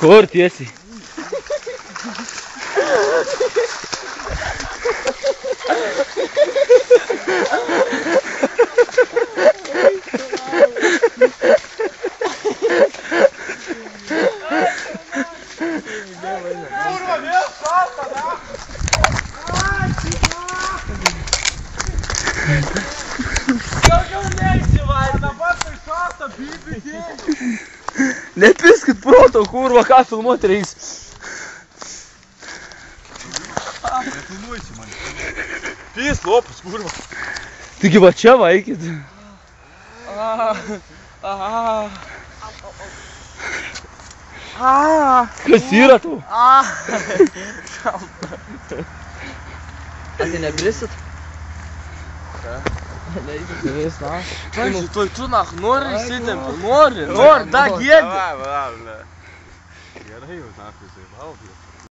Kur tiesiai? Kurva, vėl šalta, da? Daugiau neįsivai, dabar tai šalta, bibi dėlių. Nepiskit proto, kurva, ką filmuoti reiks. Nefilmuosi man. Pys lopas, kurva. Taigi va čia vaikit. Kas yra tau? A tai nebrisit? Ką? Neįsivaizduoju, na. Pavyzdžiui, tu nori įsitempi, nori, da gėdi. Gerai jau, nakai, tai valgai.